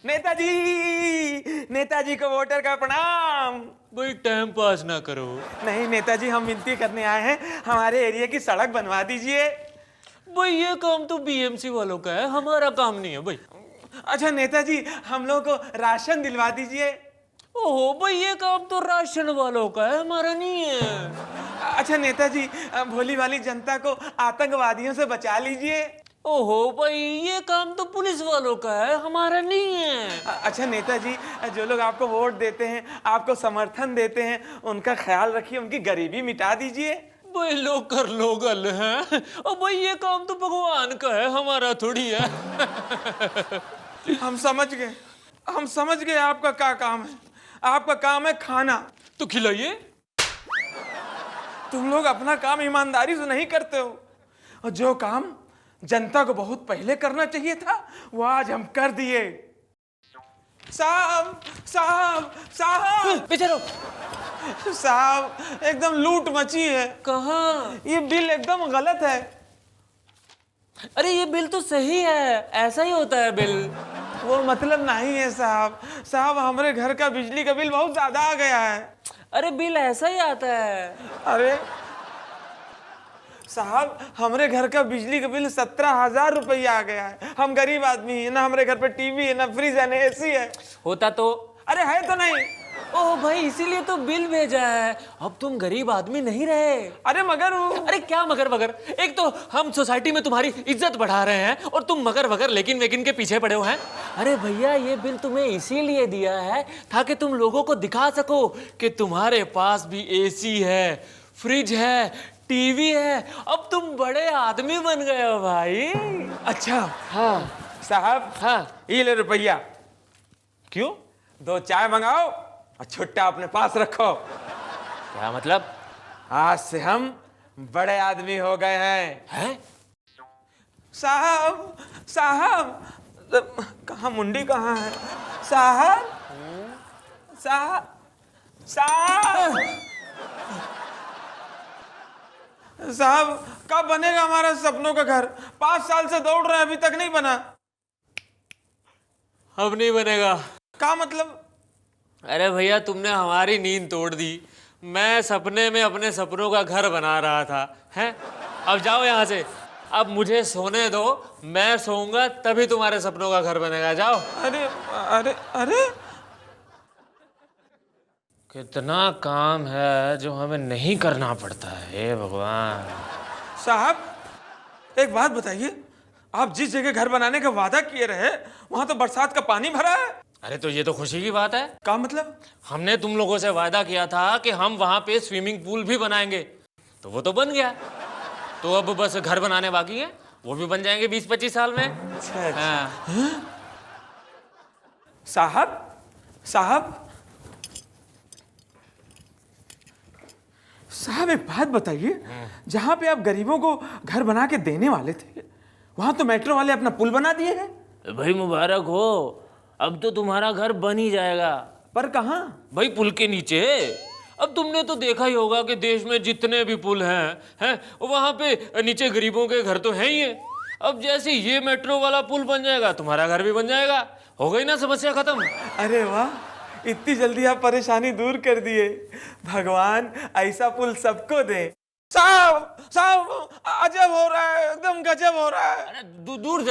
नेताजी, नेताजी को वोटर का प्रणाम। भाई टाइम पास ना करो। नहीं नेताजी, हम विनती करने आए हैं, हमारे एरिया की सड़क बनवा दीजिए। भाई ये काम तो बीएमसी वालों का है, हमारा काम नहीं है भाई। अच्छा नेताजी, हम लोग को राशन दिलवा दीजिए। ओहो भाई ये काम तो राशन वालों का है, हमारा नहीं है। अच्छा नेताजी, भोली भाली जनता को आतंकवादियों से बचा लीजिए। ओहो भाई ये काम तो पुलिस वालों का है, हमारा नहीं है। अच्छा नेताजी, जो लोग आपको वोट देते हैं, आपको समर्थन देते हैं, उनका ख्याल रखिए, उनकी गरीबी मिटा दीजिए। भाई लोग कर लो गल है, और भाई ये काम तो भगवान का है, हमारा थोड़ी है। हम समझ गए आपका क्या काम है। आपका काम है खाना। तो खिलाइए। तुम लोग अपना काम ईमानदारी से नहीं करते हो, और जो काम जनता को बहुत पहले करना चाहिए था वो आज हम कर दिए। साहब साहब साहब पीछे रहो। साहब, एकदम लूट मची है। कहाँ? ये बिल एकदम गलत है। अरे ये बिल तो सही है, ऐसा ही होता है बिल। वो मतलब नहीं है साहब। साहब, हमारे घर का बिजली का बिल बहुत ज्यादा आ गया है। अरे बिल ऐसा ही आता है। अरे साहब, हमारे घर का बिजली का बिल 17,000 रुपया आ गया है। हम गरीब आदमी है ना, हमारे घर पे टीवी है ना, फ्रिज है ना, एसी है। होता तो। अरे है तो नहीं। ओह भाई इसीलिए तो बिल भेजा है, अब तुम गरीब आदमी नहीं रहे। अरे मगर अरे क्या मगर वगर, एक तो हम सोसाइटी में तुम्हारी इज्जत बढ़ा रहे हैं और तुम मगर वगर लेकिन वेकिन के पीछे पड़े हो हैं। अरे भैया ये बिल तुम्हें इसीलिए दिया है ताकि तुम लोगों को दिखा सको कि तुम्हारे पास भी एसी है, फ्रिज है, टीवी है, अब तुम बड़े आदमी बन गए हो भाई। अच्छा हाँ साहब, हाँ। ये ले रुपया। क्यों? 2 चाय मंगाओ और छुट्टा अपने पास रखो। क्या मतलब? आज से हम बड़े आदमी हो गए हैं। साहब साहब, कहाँ मुंडी कहाँ है? साहब साहब साहब साहब, कब बनेगा हमारा सपनों का घर? 5 साल से दौड़ रहे हैं, अभी तक नहीं बना। अब नहीं बनेगा। क्या मतलब? अरे भैया तुमने हमारी नींद तोड़ दी। मैं सपने में अपने सपनों का घर बना रहा था, हैं? अब जाओ यहाँ से, अब मुझे सोने दो, मैं सोऊंगा तभी तुम्हारे सपनों का घर बनेगा। जाओ। अरे अरे अरे, कितना काम है जो हमें नहीं करना पड़ता है, हे भगवान। साहब एक बात बताइए, आप जिस जगह घर बनाने का वादा किए रहे वहां तो बरसात का पानी भरा है। अरे तो ये तो खुशी की बात है। क्या मतलब? हमने तुम लोगों से वादा किया था कि हम वहां पे स्विमिंग पूल भी बनाएंगे, तो वो तो बन गया। तो अब बस घर बनाने बाकी है, वो भी बन जाएंगे 20-25 साल में। अच्छा। हाँ। साहब साहब साहब, एक बात बताइए, जहां पे आप गरीबों को घर बना के देने वाले थे वहां तो मेट्रो वाले अपना पुल बना दिए हैं। भाई मुबारक हो, अब तो तुम्हारा घर बन ही जाएगा। पर कहाँ? भाई पुल के नीचे। अब तुमने तो देखा ही होगा कि देश में जितने भी पुल हैं वहां पे नीचे गरीबों के घर तो हैं ही है। अब जैसे ये मेट्रो वाला पुल बन जाएगा तुम्हारा घर भी बन जाएगा, हो गई ना समस्या खत्म। अरे वाह, इतनी जल्दी आप परेशानी दूर कर दिए। भगवान ऐसा पुल सबको दे। साहब साहब, अजब हो रहा है, एकदम गजब हो रहा है। अरे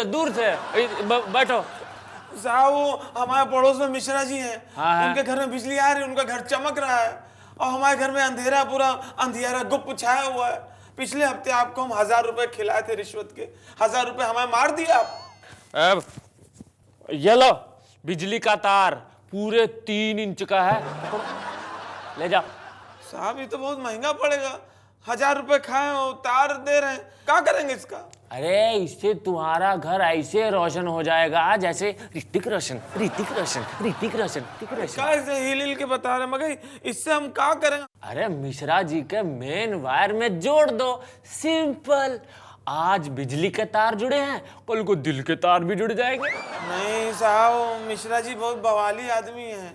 दूर से बैठो। साहब, वो हमारे पड़ोस में मिश्रा जी हैं। हाँ। उनके घर में बिजली आ रही है, उनका घर चमक रहा है, और हमारे घर में अंधेरा, पूरा अंधियारा गुप्त छाया हुआ है। पिछले हफ्ते आपको हम 1000 रुपए खिलाए थे रिश्वत के, 1000 रुपए हमें मार दिए आप। अब ये लो बिजली का तार, पूरे 3 इंच का है, ले जाओ। साहब ये तो बहुत महंगा पड़ेगा। 1000 रुपए खाए हो, तार दे रहे हैं, क्या करेंगे इसका? अरे इससे तुम्हारा घर ऐसे रोशन हो जाएगा जैसे ऋतिक रोशन। कैसे हिल हिल के बता रहे, मगर इससे हम क्या करेंगे? अरे मिश्रा जी के मेन वायर में जोड़ दो, सिंपल। आज बिजली के तार जुड़े हैं, कल को दिल के तार भी जुड़ जाएंगे। नहीं साहब, मिश्रा जी बहुत बवाली आदमी हैं,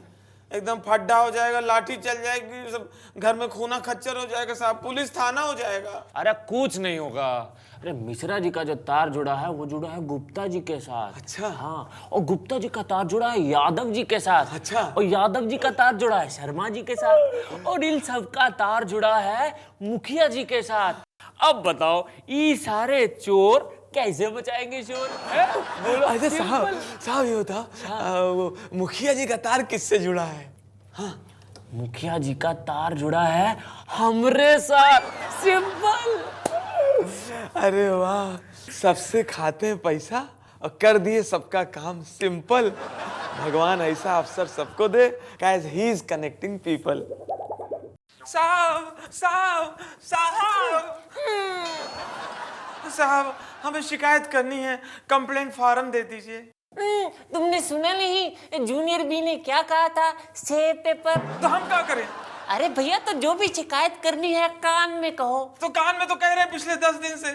एकदम फड्डा हो जाएगा, लाठी चल जाएगी, सब घर में खूना खच्चर हो जाएगा साहब, पुलिस थाना हो जाएगा। अरे कुछ नहीं होगा। अरे मिश्रा जी का जो तार जुड़ा है वो जुड़ा है गुप्ता जी के साथ। अच्छा। हाँ, और गुप्ता जी का तार जुड़ा है यादव जी के साथ। अच्छा। और यादव जी का तार जुड़ा है शर्मा जी के साथ, और इन सब का तार जुड़ा है मुखिया जी के साथ। अब बताओ ये सारे चोर कैसे बचाएंगे शोर? बोलो। अच्छा साहब ये बताओ, वो मुखिया जी का तार किससे जुड़ा है? हाँ, मुखिया जी का तार जुड़ा है हमरे साथ। सिंपल। अरे वाह, सबसे खाते हैं पैसा और कर दिए सबका काम सिंपल। भगवान ऐसा अवसर सबको दे, कैज ही इज कनेक्टिंग पीपल। साहब साहब साहब साहब, हमें शिकायत करनी है, कंप्लेंट फॉर्म दे दीजिए। तुमने सुना नहीं जूनियर बी ने क्या कहा था? Save paper. तो हम क्या करें? अरे भैया, तो जो भी शिकायत करनी है कान में कहो। तो कान में तो कह रहे हैं पिछले 10 दिन से,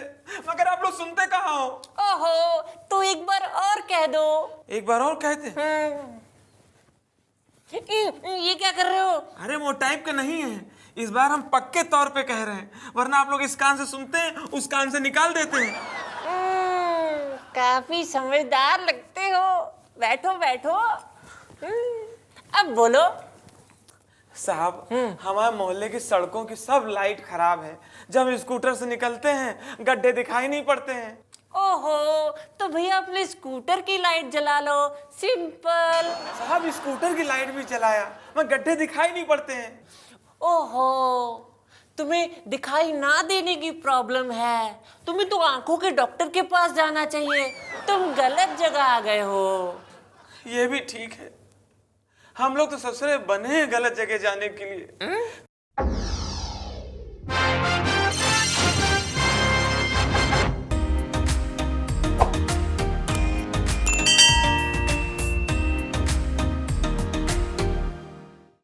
मगर आप लोग सुनते कहाँ हो? ओहो, तो एक बार और कह दो। एक बार और कहते हैं। ये क्या कर रहे हो? अरे वो टाइप का नहीं है, इस बार हम पक्के तौर पे कह रहे हैं, वरना आप लोग इस कान से सुनते हैं, उस कान से निकाल देते हैं। काफी समझदार लगते हो। बैठो बैठो। अब बोलो। साहब, हमारे मोहल्ले की सड़कों की सब लाइट खराब है, जब हम स्कूटर से निकलते हैं गड्ढे दिखाई नहीं पड़ते हैं। ओहो, तो भैया अपने स्कूटर की लाइट जला लो। सिंपल। साहब स्कूटर की लाइट भी चलाया, मगर गड्ढे दिखाई नहीं पड़ते हैं। ओहो, तुम्हें दिखाई ना देने की प्रॉब्लम है। तुम्हें तो आंखों के डॉक्टर के पास जाना चाहिए। तुम गलत जगह आ गए हो। ये भी ठीक है, हम लोग तो ससुरे बने हैं गलत जगह जाने के लिए।